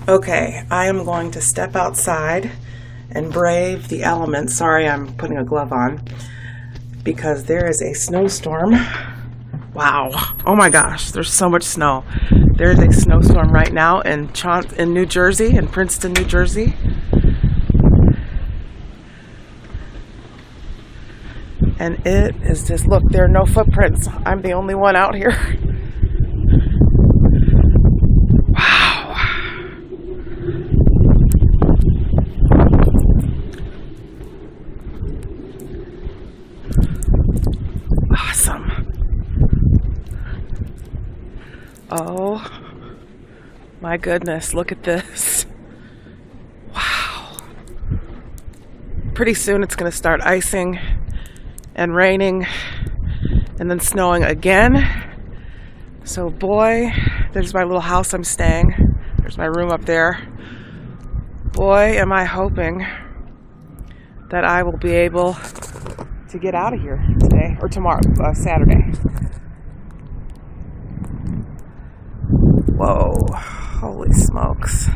Okay, I am going to step outside and brave the elements. Sorry, I'm putting a glove on because there is a snowstorm. Wow. Oh my gosh, there's so much snow. There's a snowstorm right now in New Jersey, in Princeton, New Jersey. And it is just, look, there are no footprints. I'm the only one out here. Wow. Awesome. Oh my goodness, look at this. Wow. Pretty soon it's going to start icing and raining and then snowing again. So boy, there's my little house I'm staying. There's my room up there. Boy, am I hoping that I will be able to get out of here today or tomorrow, Saturday. Whoa, holy smokes.